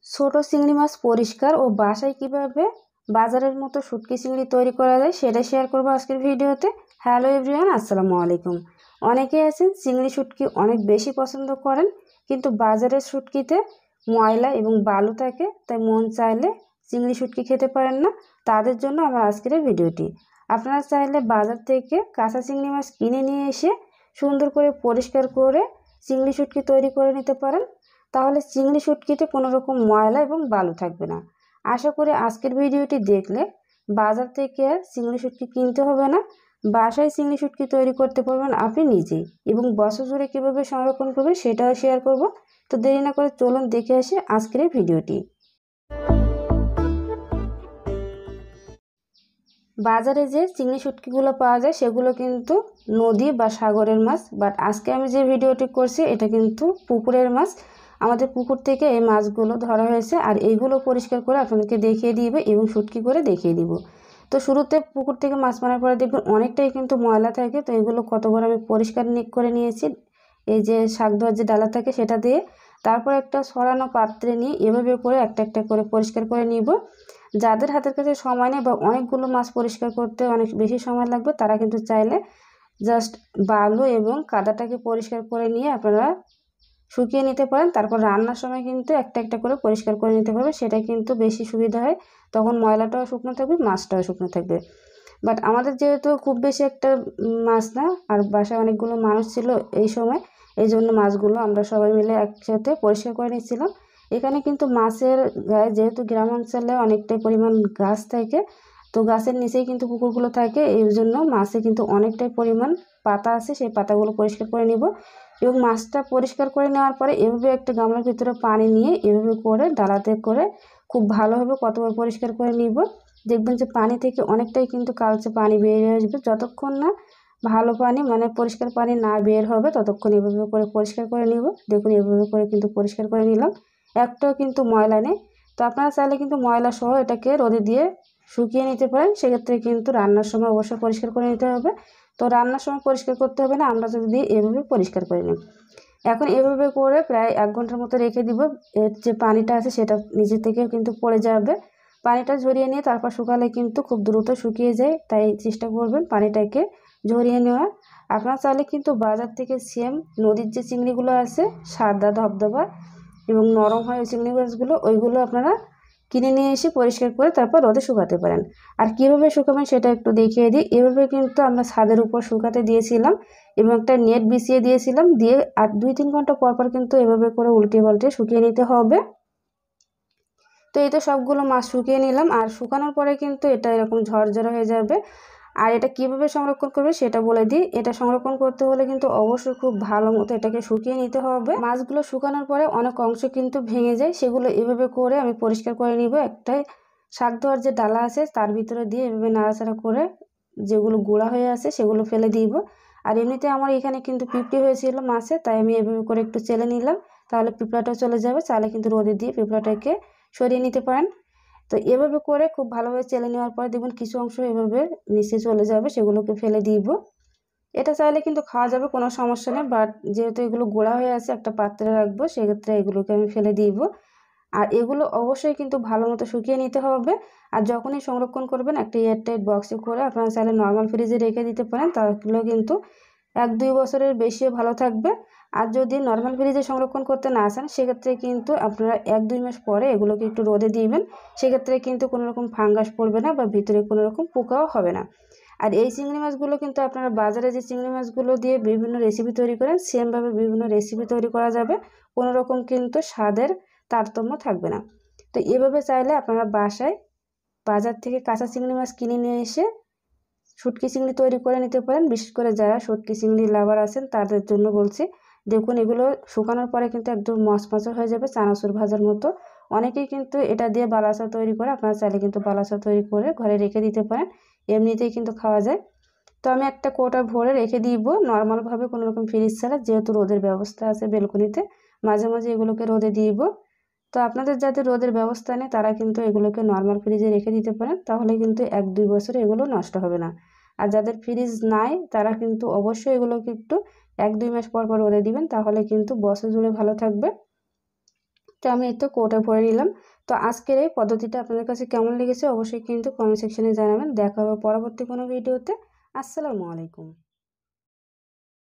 ছোট চিংড়ি মাছ পরিষ্কার ও বাসায় কিভাবে বাজারের মতো শুটকি চিংড়ি তৈরি করা যায় সেটা শেয়ার করবো আজকের ভিডিওতে। হ্যালো এভরিওয়ান, আসসালামু আলাইকুম। অনেকেই আছেন চিংড়ি শুটকি অনেক বেশি পছন্দ করেন, কিন্তু বাজারের শুটকিতে ময়লা এবং বালু থাকে, তাই মন চাইলে চিংড়ি শুটকি খেতে পারেন না। তাদের জন্য আমার আজকের এই ভিডিওটি। আপনারা চাইলে বাজার থেকে কাঁচা চিংড়ি মাছ কিনে নিয়ে এসে সুন্দর করে পরিষ্কার করে চিংড়ি শুটকি তৈরি করে নিতে পারেন। তাহলে চিংড়ি শুটকিতে কোনো রকম ময়লা এবং বালু থাকবে না। আশা করি আজকের ভিডিওটি দেখলে বাজার থেকে আর চিংড়ি শুটকি কিনতে হবে না, বাসায় চিংড়ি শুটকি তৈরি করতে পারবেন আপনি নিজেই, এবং বছর জুড়ে কীভাবে সংরক্ষণ করবেন সেটাও শেয়ার করব। তো দেরি না করে চলুন দেখে আসি আজকের এই ভিডিওটি। বাজারে যে চিংড়ি শুটকিগুলো পাওয়া যায় সেগুলো কিন্তু নদী বা সাগরের মাছ, বাট আজকে আমি যে ভিডিওটি করছি এটা কিন্তু পুকুরের মাছ। আমাদের পুকুর থেকে এই মাছগুলো ধরা হয়েছে, আর এইগুলো পরিষ্কার করে আপনাদেরকে দেখিয়ে দিবে এবং শুটকি করে দেখিয়ে দিব। তো শুরুতে পুকুর থেকে মাছ মারার পরে দেখবেন অনেকটাই কিন্তু ময়লা থাকে, তো এগুলো কতবার আমি পরিষ্কার করে নিয়েছি। এই যে শাক ধোয়ার যে ডালা থাকে সেটা দিয়ে, তারপর একটা সরানো পাত্রে নিয়ে এভাবে করে একটা একটা করে পরিষ্কার করে নিব। যাদের হাতের কাছে সময় নেই বা অনেকগুলো মাছ পরিষ্কার করতে অনেক বেশি সময় লাগবে, তারা কিন্তু চাইলে জাস্ট বালু এবং কাদাটাকে পরিষ্কার করে নিয়ে আপনারা শুকিয়ে নিতে পারেন। তারপর রান্নার সময় কিন্তু একটা একটা করে পরিষ্কার করে নিতে পারবে, সেটা কিন্তু বেশি সুবিধা হয়। তখন ময়লাটাও শুকনো থাকবে, মাছটাও শুকনো থাকবে। বাট আমাদের যেহেতু খুব বেশি একটা মাছ না, আর বাসায় অনেকগুলো মানুষ ছিল এই সময়, এই জন্য মাছগুলো আমরা সবাই মিলে একসাথে পরিষ্কার করে নিচ্ছিলাম। এখানে কিন্তু মাছের গায়ে, যেহেতু গ্রাম অঞ্চলে অনেকটাই পরিমাণ গাছ থাকে, তো গাছের নিচেই কিন্তু পুকুরগুলো থাকে, এই জন্য মাছে কিন্তু অনেকটাই পরিমাণ পাতা আছে, সেই পাতাগুলো পরিষ্কার করে নিব। এবং মাছটা পরিষ্কার করে নেওয়ার পরে এভাবে একটা গামলার ভিতরে পানি নিয়ে এভাবে করে ডালাতে করে খুব ভালোভাবে কতবার পরিষ্কার করে নিব। দেখবেন যে পানি থেকে অনেকটাই কিন্তু কালচে পানি বেরিয়ে আসবে। যতক্ষণ না ভালো পানি মানে পরিষ্কার পানি না বের হবে ততক্ষণ এভাবে করে পরিষ্কার করে নিব। দেখুন এভাবে করে কিন্তু পরিষ্কার করে নিলাম, একটাও কিন্তু ময়লা নেই। তো আপনারা চাইলে কিন্তু ময়লা সহ এটাকে রোদে দিয়ে শুকিয়ে নিতে পারেন, সেক্ষেত্রে কিন্তু রান্নার সময় অবশ্যই পরিষ্কার করে নিতে হবে। তো রান্নার সময় পরিষ্কার করতে হবে না, আমরা যদি এভাবে পরিষ্কার করে নিই। এখন এভাবে করে প্রায় 1 ঘন্টার মতো রেখে দিব। এর যে পানিটা আছে সেটা নিজে থেকেও কিন্তু পড়ে যাবে। পানিটা ঝরিয়ে নিয়ে তারপর শুকালে কিন্তু খুব দ্রুত শুকিয়ে যায়, তাই চেষ্টা করবেন পানিটাকে ঝরিয়ে নেওয়ার। আপনারা চাইলে কিন্তু বাজার থেকে সেম নদীর যে চিংড়িগুলো আছে সাদা ধবধবা এবং নরম হয় ওই চিংড়ি মাছগুলো, ওইগুলো আপনারা কিনে নিয়ে এসে পরিষ্কার করে তারপর রোদে শুকাতে পারেন। আর কীভাবে শুকাবেন সেটা একটু দেখিয়ে দিই। এভাবে কিন্তু আমরা ছাদের উপর শুকাতে দিয়েছিলাম এবং একটা নেট বিছিয়ে দিয়েছিলাম, দিয়ে আর 2-3 ঘন্টা পর পর কিন্তু এভাবে করে উল্টে পাল্টে শুকিয়ে নিতে হবে। তো এই তো সবগুলো মাছ শুকিয়ে নিলাম, আর শুকানোর পরে কিন্তু এটা এরকম ঝরঝরে হয়ে যাবে। আর এটা কিভাবে সংরক্ষণ করবে সেটা বলে দিই। এটা সংরক্ষণ করতে হলে কিন্তু অবশ্যই খুব ভালো মতো এটাকে শুকিয়ে নিতে হবে। মাছগুলো শুকানোর পরে অনেক অংশ কিন্তু ভেঙে যায়, সেগুলো এভাবে করে আমি পরিষ্কার করে নিব। একটা শাক ধোয়ার যে ডালা আছে তার ভিতরে দিয়ে এভাবে নাড়াচাড়া করে যেগুলো গুঁড়া হয়ে আছে সেগুলো ফেলে দিব। আর এমনিতে আমার এখানে কিন্তু পিঁপড়ে হয়েছিল মাছে, তাই আমি এভাবে করে একটু চেলে নিলাম, তাহলে পিঁপড়াটা চলে যাবে। চাইলে কিন্তু রোদে দিয়ে পিঁপড়াটাকে সরিয়ে নিতে পারেন। তো এভাবে করে খুব ভালোভাবে চেলে নেওয়ার পরে দেখবেন কিছু অংশ এভাবে নিচে চলে যাবে, সেগুলোকে ফেলে দিব। এটা চাইলে কিন্তু খাওয়া যাবে, কোনো সমস্যা নেই, বাট যেহেতু এগুলো গোড়া হয়ে আছে একটা পাত্রে রাখবো, সেক্ষেত্রে এগুলোকে আমি ফেলে দিব। আর এগুলো অবশ্যই কিন্তু ভালো মতো শুকিয়ে নিতে হবে। আর যখনই সংরক্ষণ করবেন একটা এয়ারটাইট বক্সে করে আপনারা চাইলে নর্মাল ফ্রিজে রেখে দিতে পারেন, তাহলে কিন্তু 1-2 বছরের বেশিও ভালো থাকবে। আর যদি নর্মাল ফ্রিজে সংরক্ষণ করতে না চান সেক্ষেত্রে কিন্তু আপনারা 1-2 মাস পরে এগুলোকে একটু রোদে দিবেন, সেক্ষেত্রে কিন্তু কোনো রকম ফাঙ্গাস পড়বে না বা ভিতরে কোনো রকম পোকাও হবে না। আর এই চিংড়ি মাছগুলো কিন্তু আপনারা বাজারে যে চিংড়ি মাছগুলো দিয়ে বিভিন্ন রেসিপি তৈরি করেন সেমভাবে বিভিন্ন রেসিপি তৈরি করা যাবে, কোনো রকম কিন্তু স্বাদের তারতম্য থাকবে না। তো এভাবে চাইলে আপনারা বাসায় বাজার থেকে কাঁচা চিংড়ি মাছ কিনে নিয়ে এসে শুটকি চিংড়ি তৈরি করে নিতে পারেন। বিশেষ করে যারা শুটকি চিংড়ি লাভার আছেন তাদের জন্য বলছি। দেখুন এগুলো শুকানোর পরে কিন্তু একদম মচমচে হয়ে যাবে, চানাচুর ভাজার মতো। অনেকেই কিন্তু এটা দিয়ে বালাচা তৈরি করে, আপনারা চাইলে কিন্তু বালাচা তৈরি করে ঘরে রেখে দিতে পারেন, এমনিতেই কিন্তু খাওয়া যায়। তো আমি একটা কৌটা ভরে রেখে দিব নর্মালভাবে, কোনো রকম ফ্রিজ ছাড়া, যেহেতু রোদের ব্যবস্থা আছে বেলকনিতে, মাঝে মাঝে এগুলোকে রোদে দিব। তো আপনাদের যাদের রোদের ব্যবস্থা নেই তারা কিন্তু এগুলোকে নর্মাল ফ্রিজে রেখে দিতে পারেন, তাহলে কিন্তু 1-2 বছরে এগুলো নষ্ট হবে না। আর যাদের ফ্রিজ নাই তারা কিন্তু অবশ্যই এগুলোকে একটু 1-2 মাস পর পর রোদে দিবেন, তাহলে কিন্তু বছর জুড়ে ভালো থাকবে। তো আমি এই তো কৌটা ভরে নিলাম। তো আজকের এই পদ্ধতিটা আপনাদের কাছে কেমন লেগেছে অবশ্যই কিন্তু কমেন্ট সেকশনে জানাবেন। দেখা হবে পরবর্তী কোনো ভিডিওতে। আসসালামু আলাইকুম।